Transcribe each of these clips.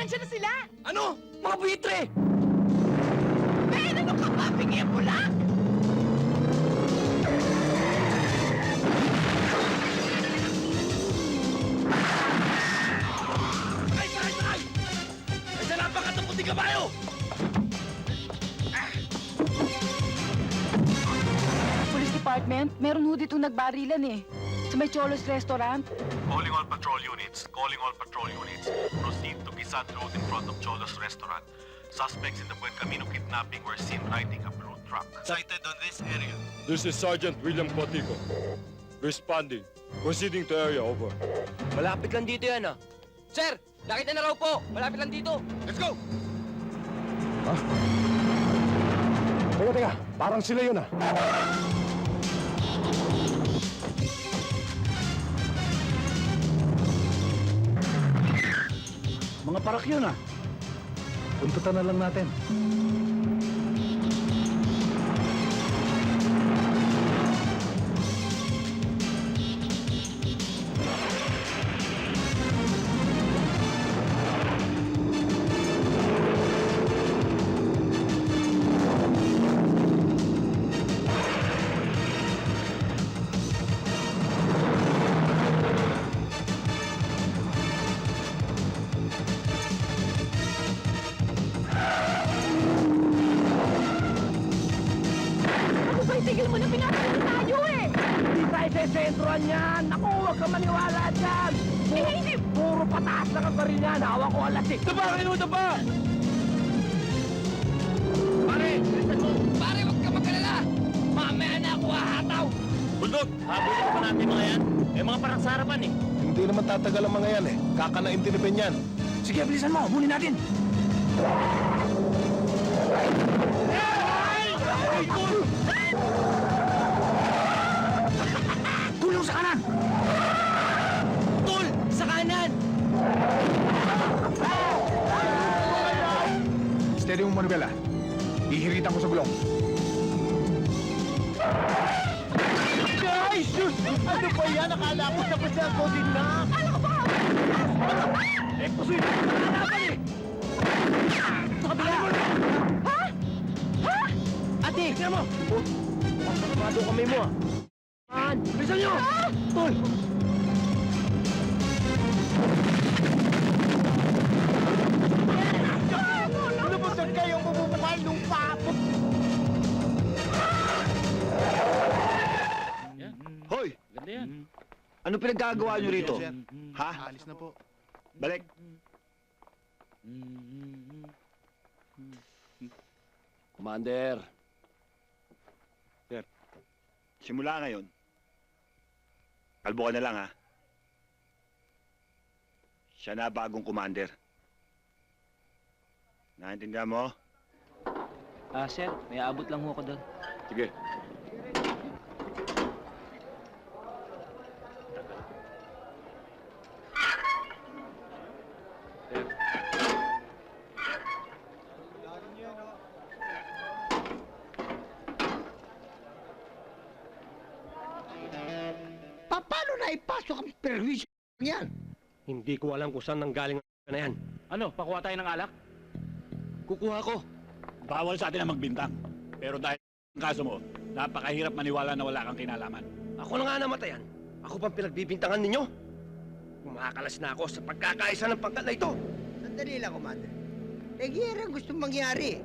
Nandiyan na sila! Ano? Mga buitre! Ben, ano ka ba? Bigyan mo lang! Ay! Ay, sa napakataputi kabayo! Police Department, meron ho dito nagbarilan eh. Sa may Cholos Restaurant. Calling all patrol units. Calling all patrol units. Proceed to Quezon Road in front of Cholos Restaurant. Suspects in the Buen Camino kidnapping were seen riding a blue truck. Sighted on this area. This is Sergeant William Cotico. Responding. Proceeding to area, over. Malapit lang dito yan, ah. Sir! Nakita na raw po! Malapit lang dito! Let's go! Teka. Parang sila yun, ah. Mga parak yun ah. Puntutan na lang natin. Tigil mo na, pinapalito tayo eh! Hindi tayo sa sentroan yan! Naku, huwag ka maniwala dyan! Hindi! Puro pataas lang ang baril niyan! Hawak ko alas eh! Daba kayo! Daba! Pare! Bilisan mo! Pare, huwag ka magkalala! Mamaya na ako hahataw! Bulldog! Habulin pa natin mga yan. Eh, mga parang sa harapan eh. Hindi naman tatagal ang mga yan eh. Kakanaintinipin yan. Sige, bilisan mo! Bulin natin! Gulong sa kanan! Tol! Sa kanan! Steady mo, Manuel ah. Ihiritan ko sa gulong. Ay, sus! Ano ba yan? Akala ko tapos na ako din na! Akala ko ba? Eh, pusoy! Nakalaban eh! Sa kabila! Ha? Ha? Ate! Tignan mo! Pagpapado kami mo ah! Bilisan nyo! Tol! Lumutan kayong bumubukal nung papo! Hoy! Ganda yan. Ano pinaggagawa nyo rito? Ha? Alis na po. Balik. Commander. Sir. Simula ngayon, kalbo ka na lang ha. Siya na bagong commander. Naintindihan mo? Sir, may abot lang ho ako doon. Sige. Paano na ipasok ang perwisyo yan? Hindi ko alam kung saan nanggaling na yan. Ano, pakuha tayo ng alak? Kukuha ko. Bawal sa atin ang magbintang. Pero dahil ang kaso mo, napakahirap maniwala na wala kang kinalaman. Ako na nga namatayan. Ako pang pinagbibintangan ninyo. Kumakalas na ako sa pagkakaisa ng pangkat na ito. Sandali lang, Commander. Nagyari ang gustong mangyari.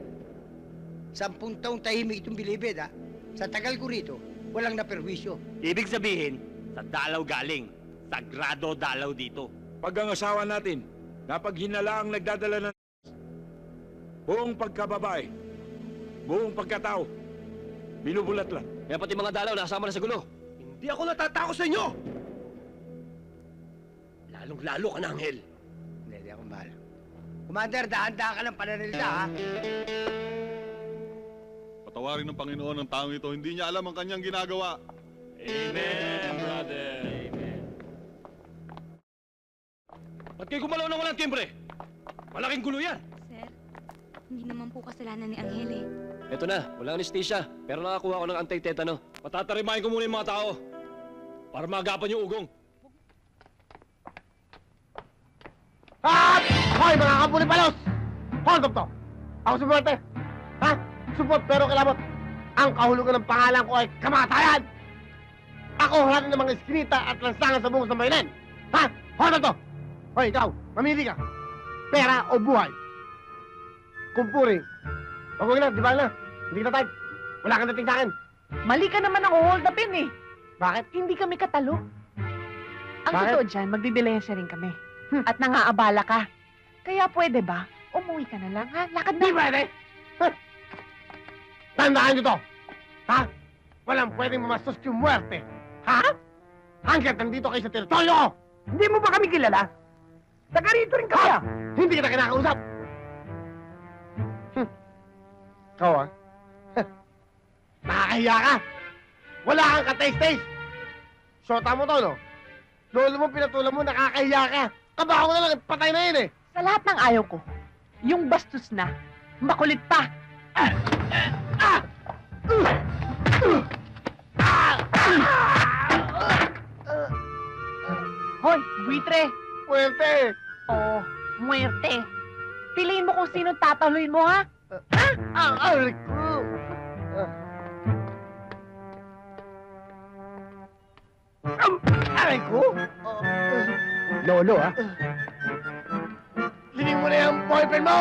10 taong tahimik itong bilibid, ha? Sa tagal ko rito, walang naperwisyo. Ibig sabihin, sa dalaw galing. Sagrado dalaw dito. Pag ang asawa natin, napag hinala ang nagdadala ng buong pagkababae, buong pagkatao, binubulat lang. Kaya pati mga dalaw nakasama na sa gulo. Hindi ako natatakot sa inyo! Lalong-lalo ka na, Angel. Hindi ako mahal. Commander, dahan-dahan ka ng pananalita, ha? Patawarin ng Panginoon ang taong ito. Hindi niya alam ang kanyang ginagawa. Amen, brother. Amen. Ba't kayo gumalaw ng walang timbre? Malaking gulo yan. Sir, hindi naman po kasalanan ni Angel eh. Eto na, walang anesthesia. Pero nakakuha ko ng anti-tetano. Patatarimahin ko muna yung mga tao. Para magapan yung ugong. Hoy mga Mga pulipalos! Hold up to! Ako si Muerte! Ha? Support pero kilabot! Ang kahulugan ng pangalan ko ay kamatayan! Ako harap ng mga iskinita at lansangan sa bungos ng bayanan! Ha? Hold up to! Hoy, ikaw, mamili ka! Pera o buhay? Kumpuri! Huwag na, di ba na? Hindi kita type. Wala kang dating sa akin. Mali ka naman ang hold upin eh. Bakit? Hindi kami katalo. Ang Bakit? totoo dyan, magbibilensya rin kami. At nangaabala ka. Kaya pwede ba? Umuwi ka na lang, ha? Lakad na. Di pwede! Huh? Tandaan nyo to! Ha? Walang pwedeng mamastos yung muerte! Ha? Hanggat nandito kayo sa teritoryo ko! Hindi mo ba kami kilala? Taga rito rin kami, ah. Hindi kita kinakausap! Ikaw, ha? Nakakahiya ka! Wala kang ka-taste-taste! Shota mo to, no? Lolo mo, pinatulan mo, nakakahiya ka! Kabaho na lang, patay na yun eh! Sa lahat ng ayaw ko, yung bastos na, makulit pa. Hoy, buitre! Muerte! Oh, muerte. Piliin mo kung sino tataluin mo, ha? Ang arik ko! Aray ko? Lolo, ha? Liling mo na yung boyfriend mo!